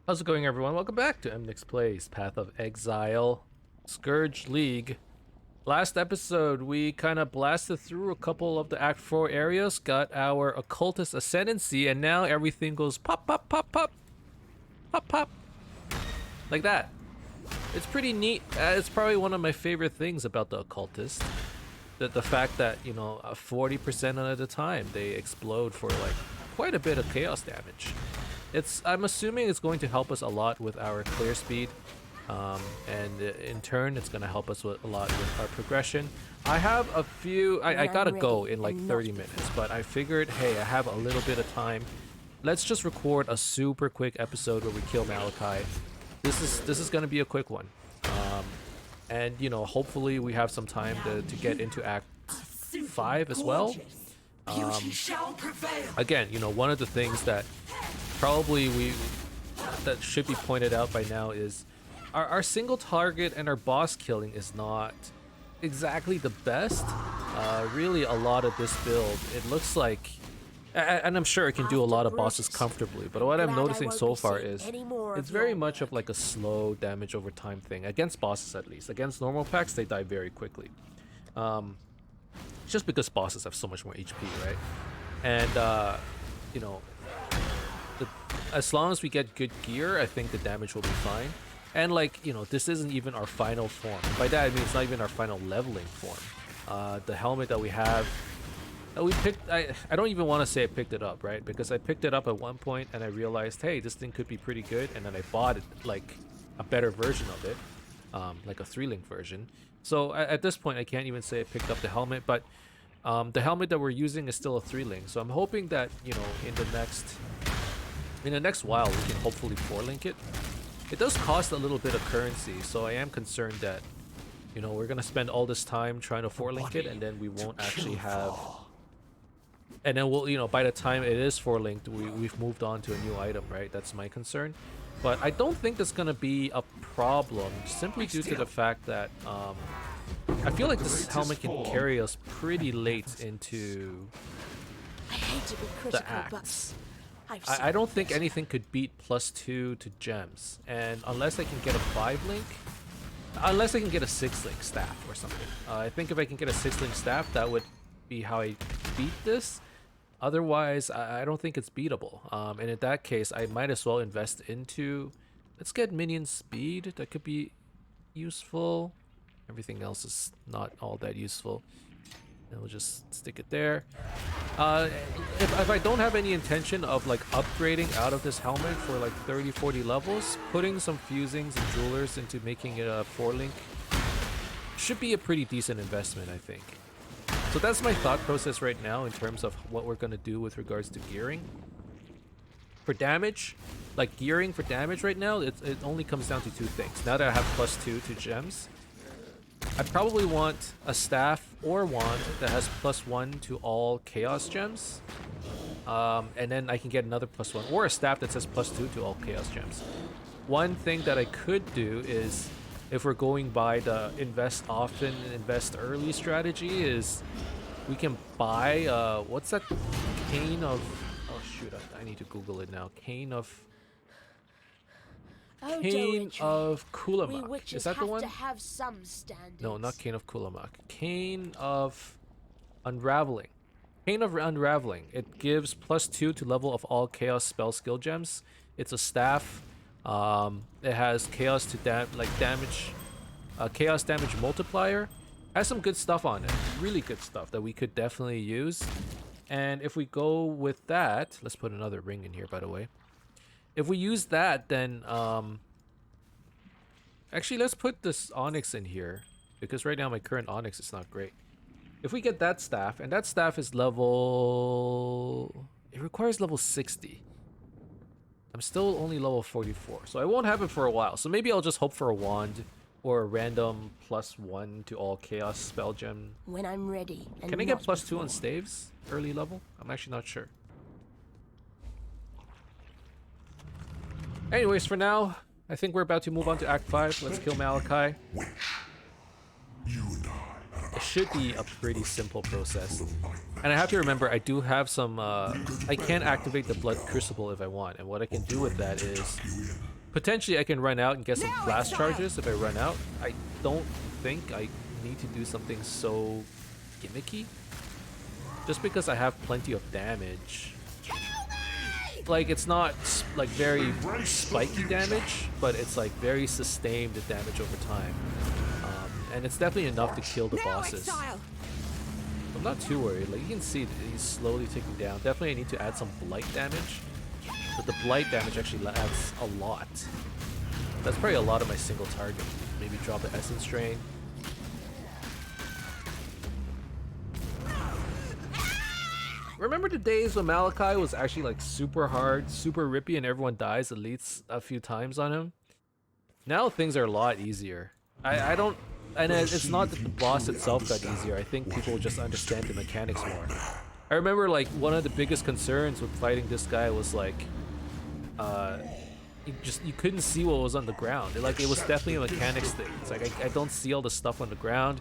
How's it going, everyone? Welcome back to Emnix Plays Path of Exile Scourge League. Last episode, we kind of blasted through a couple of the Act 4 areas, got our Occultist Ascendancy, and now everything goes pop, pop, pop, pop, pop, pop, like that. It's pretty neat. It's probably one of my favorite things about the Occultist. The fact that, 40% of the time, they explode for like quite a bit of chaos damage. I'm assuming it's going to help us a lot with our clear speed, and in turn it's going to help us a lot with our progression. I have a few, I gotta go in like 30 minutes, but I figured, hey, I have a little bit of time. Let's just record a super quick episode where we kill Malachi. This is going to be a quick one, and hopefully we have some time to get into Act 5 as well. Again, one of the things that probably that should be pointed out by now is our single target and our boss killing is not exactly the best. Really, a lot of this build, it looks like, and I'm sure it can do a lot of bosses comfortably, but what I'm noticing so far is it's very much of like a slow damage over time thing, against bosses at least. Against normal packs, they die very quickly. Just because bosses have so much more HP, right? And, as long as we get good gear, I think the damage will be fine. And like, this isn't even our final form. By that I mean it's not even our final leveling form. The helmet that we have, that we picked, I don't even want to say I picked it up, right? Because I picked it up at one point and I realized, hey, this thing could be pretty good, and then I bought it, like a better version of it, like a 3-link version. So at this point I can't even say I picked up the helmet, but the helmet that we're using is still a 3-link. So I'm hoping that, in the next while we can hopefully 4-link it. It does cost a little bit of currency, so I am concerned that, we're gonna spend all this time trying to 4-link it, and then we won't actually have, and then we'll, by the time it is 4-linked, we've moved on to a new item, right? That's my concern. But I don't think that's gonna be a problem, simply due to the fact that I feel like this helmet can carry us pretty late into the acts. I don't think anything could beat +2 to gems, and unless I can get a 5-link, unless I can get a 6-link staff or something. I think if I can get a 6-link staff, that would be how I beat this. Otherwise, I don't think it's beatable. And in that case, I might as well invest into, let's get minion speed. That could be useful. Everything else is not all that useful. And we'll just stick it there. If I don't have any intention of like upgrading out of this helmet for like 30-40 levels, putting some fusings and jewelers into making it a 4-link should be a pretty decent investment, I think. So that's my thought process right now in terms of what we're going to do with regards to gearing. For damage, like gearing for damage right now, it only comes down to 2 things. Now that I have +2 to gems, I probably want a staff or wand that has +1 to all chaos gems. And then I can get another +1, or a staff that says +2 to all chaos gems. One thing that I could do is, if we're going by the invest often, invest early strategy, is we can buy, what's that? Cane of, oh shoot, I need to Google it now. Cane of Kulamak. Is that the one? No, not Cane of Kulamak. Cane of Unraveling. Cane of Unraveling. It gives +2 to level of all chaos spell skill gems. It's a staff. It has chaos to damage, chaos damage multiplier. Has some good stuff on it. Really good stuff that we could definitely use. And if we go with that, let's put another ring in here, by the way. If we use that, then actually let's put this onyx in here, because right now my current onyx is not great. If we get that staff, and that staff is level, it requires level 60. I'm still only level 44, so I won't have it for a while. So maybe I'll just hope for a wand or a random +1 to all chaos spell gem. When I'm ready. Can I get +2 on staves early level? I'm actually not sure. Anyways, for now, I think we're about to move on to Act 5. Let's kill Malachi. It should be a pretty simple process. And I have to remember, I do have some, I can activate the Blood Crucible if I want. And what I can do with that is, Potentially I can run out and get some blast charges if I run out. I don't think I need to do something so gimmicky. Just because I have plenty of damage. Like, it's not like very spiky damage, but it's like very sustained damage over time. And it's definitely enough to kill the bosses. I'm not too worried. Like, you can see that he's slowly ticking down. Definitely I need to add some blight damage. But the blight damage actually adds a lot. That's probably a lot of my single target. Maybe drop the essence drain. Remember the days when Malachi was actually like super hard, super rippy, and everyone dies at least a few times on him? Now things are a lot easier. I don't... And it's not that the boss itself got easier. I think people just understand the mechanics more. I remember like one of the biggest concerns with fighting this guy was like... you couldn't see what was on the ground. Like, it was definitely a mechanics thing. It's like I don't see all the stuff on the ground,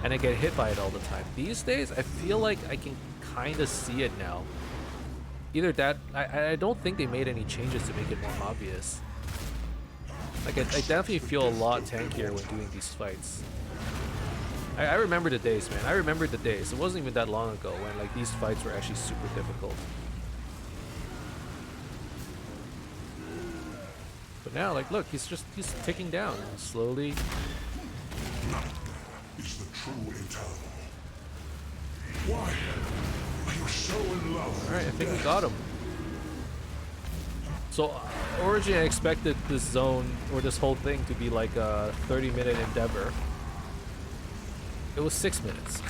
and I get hit by it all the time. These days, I feel like I can kind of see it now. Either that, I don't think they made any changes to make it more obvious. Like, I definitely feel a lot tankier when doing these fights. I remember the days, man. I remember the days. It wasn't even that long ago when like these fights were actually super difficult. But now, like, look, he's ticking down slowly. Is the true eternal. Why are you so in love? All right, I think we got him. So, originally I expected this zone or this whole thing to be like a 30-minute endeavor. It was 6 minutes.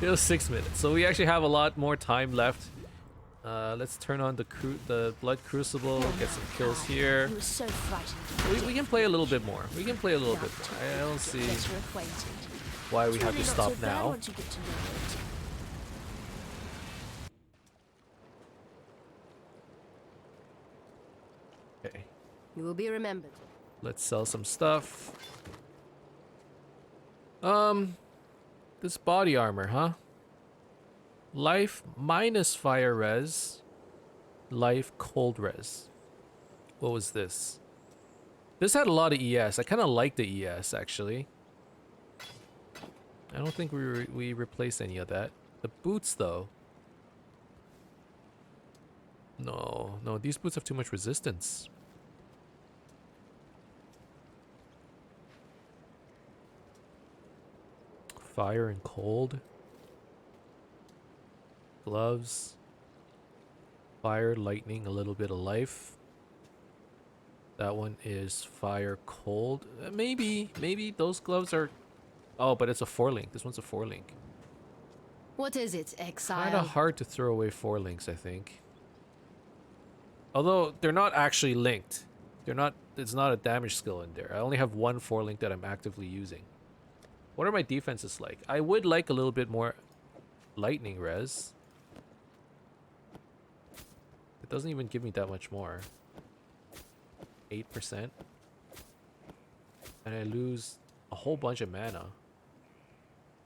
It was 6 minutes. So we actually have a lot more time left. Let's turn on the Blood Crucible, get some kills here. He was so frightened. We can play a little bit more. We can play a little bit more. I don't see why we have to stop now. Okay. You will be remembered. Let's sell some stuff. This body armor, huh? Life minus fire res. Life cold res. What was this? This had a lot of ES. I kind of like the ES, actually. I don't think we replaced any of that. The boots, though. No, these boots have too much resistance. Fire and cold. Gloves. Fire, lightning, a little bit of life. That one is fire, cold. Maybe those gloves are... Oh, but it's a 4-link. This one's a 4-link. What is it, Exile? Kinda hard to throw away 4 links, I think. Although, they're not actually linked. They're not... It's not a damage skill in there. I only have one 4-link that I'm actively using. What are my defenses like? I would like a little bit more lightning res. It doesn't even give me that much more. 8%. And I lose a whole bunch of mana.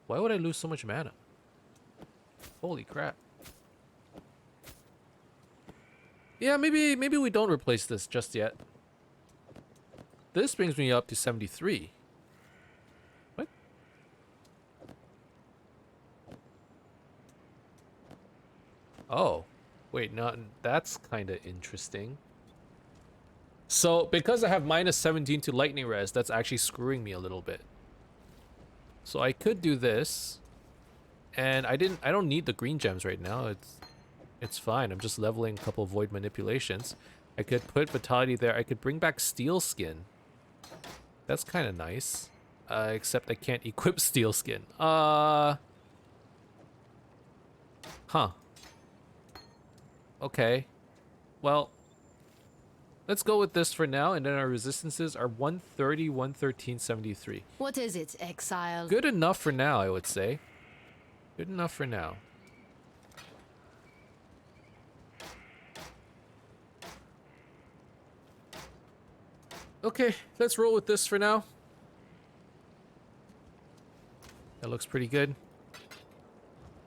Why would I lose so much mana? Holy crap. Yeah, maybe we don't replace this just yet. This brings me up to 73. What? Oh. Wait, no, that's kind of interesting. So, because I have minus 17 to lightning res, that's actually screwing me a little bit. So I could do this. And I don't need the green gems right now. It's fine. I'm just leveling a couple of void manipulations. I could put vitality there. I could bring back steel skin. That's kind of nice. Except I can't equip steel skin. Huh. Okay. Well, let's go with this for now, and then our resistances are 130, 113, 73. What is it, Exile? Good enough for now, I would say. Good enough for now. Okay, let's roll with this for now. That looks pretty good.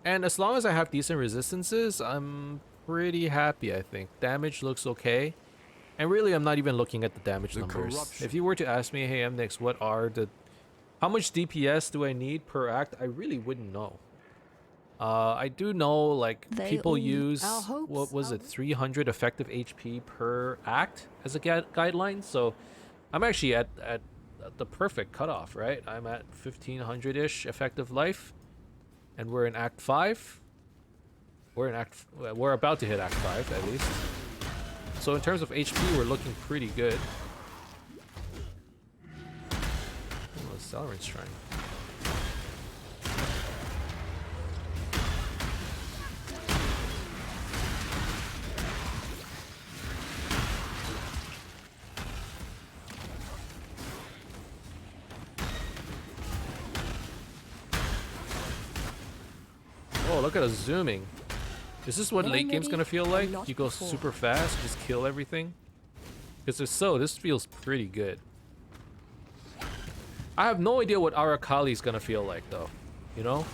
And as long as I have decent resistances, I'm pretty happy, I think. Damage looks okay. And really, I'm not even looking at the damage The numbers. corruption. If you were to ask me, hey Emnix, how much DPS do I need per act? I really wouldn't know. I do know like They people all meet use our hopes, what was our it, 300 effective HP per act as a guideline. So I'm actually at the perfect cutoff, right? I'm at 1500-ish effective life, and we're in Act 5. We're about to hit Act 5 at least. So in terms of HP, we're looking pretty good. Oh, Salryn's Shrine. Oh, look at us zooming. Is this what When late I'm game's ready, gonna feel I'm like? not You go before. super fast, just kill everything? Because if so, this feels pretty good. I have no idea what Arakali's gonna feel like though, you know?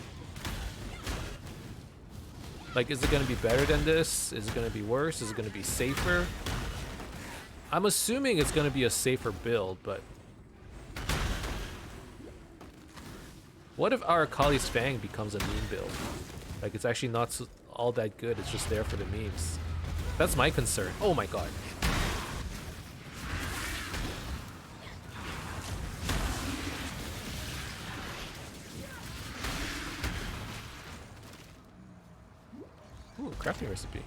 Like, is it gonna be better than this? Is it gonna be worse? Is it gonna be safer? I'm assuming it's gonna be a safer build, but... What if Arakali's Fang becomes a meme build? Like, it's actually not all that good, it's just there for the memes. That's my concern. Oh my god. Ooh, crafting recipe.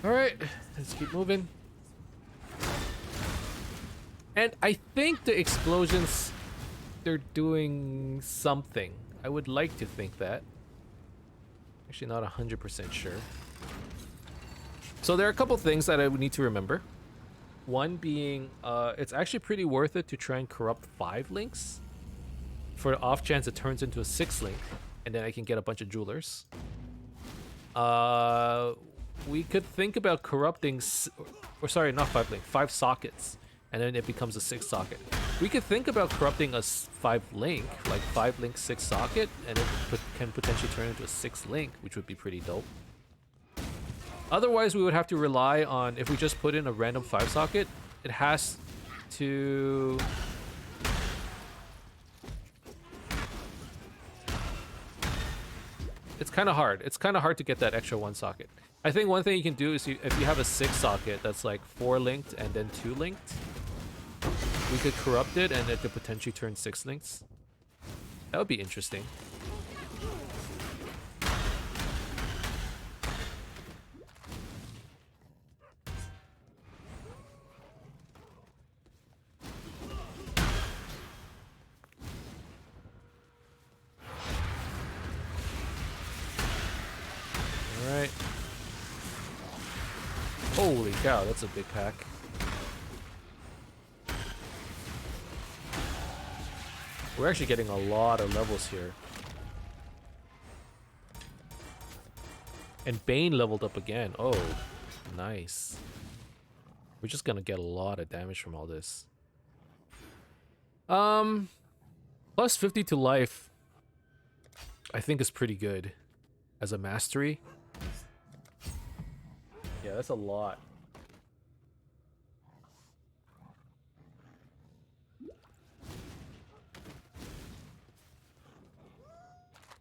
Alright, let's keep moving. And I think the explosions, they're doing something. I would like to think that. Actually not 100% sure. So there are a couple things that I would need to remember. One being, it's actually pretty worth it to try and corrupt 5 links. For the off chance it turns into a 6 link, and then I can get a bunch of jewelers. We could think about corrupting, or sorry, not 5 link, 5 sockets, and then it becomes a 6 socket. We could think about corrupting a 5 link, like 5 link 6 socket, and it can potentially turn into a 6 link, which would be pretty dope. Otherwise, we would have to rely on, if we just put in a random 5 socket, it has to... It's kind of hard. It's kind of hard to get that extra 1 socket. I think one thing you can do is if you have a 6 socket that's like 4 linked and then 2 linked, we could corrupt it and it could potentially turn 6 links. That would be interesting. Alright. Holy cow, that's a big pack. We're actually getting a lot of levels here. And Bane leveled up again. Oh, nice. We're just gonna get a lot of damage from all this. Plus 50 to life, I think is pretty good as a mastery. Yeah, that's a lot.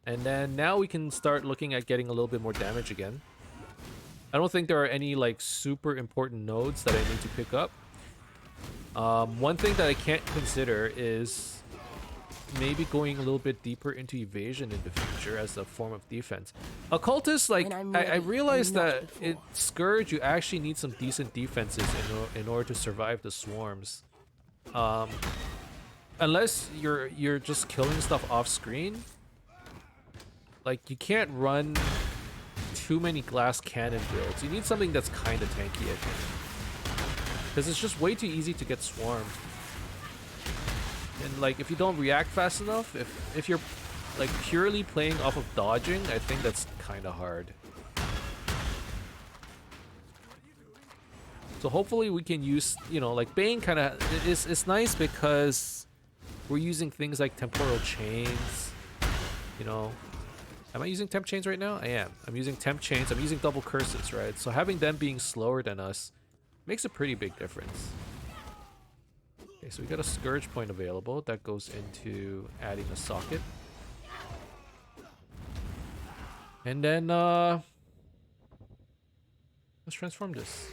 And then now we can start looking at getting a little bit more damage again. I don't think there are any like super important nodes that I need to pick up. One thing that I can't consider is maybe going a little bit deeper into evasion in the future as a form of defense. Occultist, like, When I'm I ready, realized I'm not that in before. Scourge you actually need some decent defenses in order to survive the swarms. Unless you're just killing stuff off screen, like you can't run too many glass cannon builds. You need something that's kind of tanky, I think, because it's just way too easy to get swarmed. And like if you don't react fast enough, if you're like purely playing off of dodging, I think that's kind of hard. So hopefully we can use, you know, like Bane kind of it's nice because We're using things like temporal chains. You know, am I using temp chains right now? I am. I'm using temp chains. I'm using double curses, right? So having them being slower than us makes a pretty big difference. Okay, so we got a Scourge point available. That goes into adding a socket. And then, let's transform this.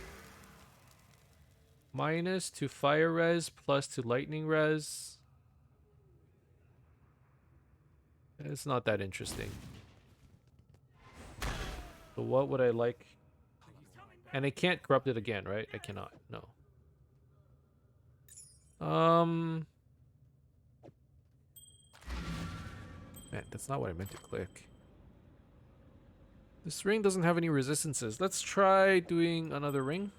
Minus to fire res, plus to lightning res. It's not that interesting. So what would I like? And I can't corrupt it again, right? I cannot. No. Man, that's not what I meant to click. This ring doesn't have any resistances. Let's try doing another ring.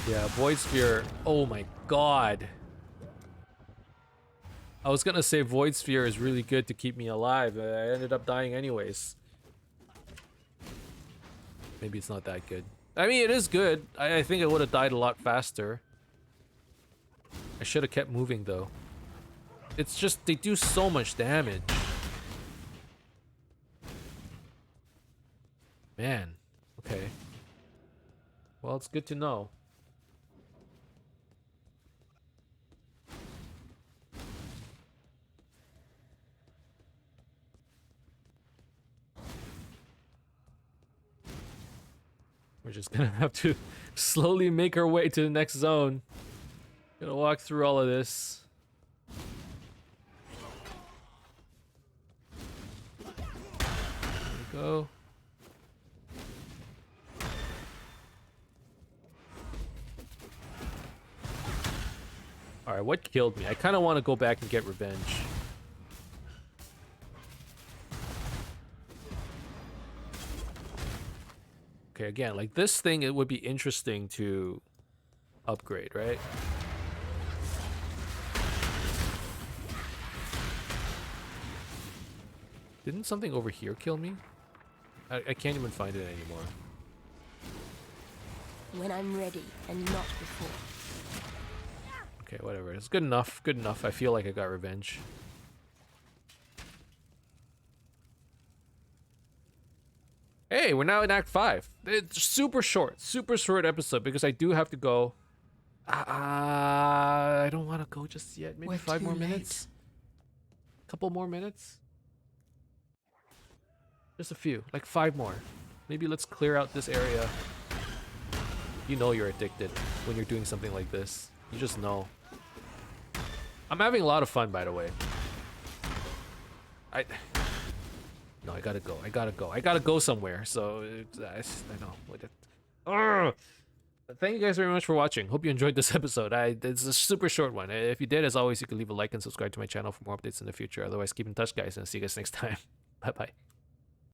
Yeah, Void Sphere. Oh my god. I was gonna say Void Sphere is really good to keep me alive, but I ended up dying anyways. Maybe it's not that good. I mean, it is good. I think I would have died a lot faster. I should have kept moving though. It's just, they do so much damage. Man. Okay. Well, it's good to know. We're just gonna have to slowly make our way to the next zone. Gonna walk through all of this. There we go. Alright, what killed me? I kind of want to go back and get revenge. Okay, again, like this thing, it would be interesting to upgrade, right? Didn't something over here kill me? I can't even find it anymore. When I'm ready and not before. Okay, whatever. It's good enough. Good enough. I feel like I got revenge. Hey, we're now in Act 5. It's super short episode because I do have to go. I don't want to go just yet. Maybe We're 5 more too minutes. Couple more minutes. Just a few, like 5 more. Maybe let's clear out this area. You know you're addicted when you're doing something like this. You just know. I'm having a lot of fun, by the way. No, I gotta go. I gotta go somewhere. So, I know. Ugh. Thank you guys very much for watching. Hope you enjoyed this episode. It's a super short one. If you did, as always, you can leave a like and subscribe to my channel for more updates in the future. Otherwise, keep in touch, guys, and see you guys next time. Bye-bye.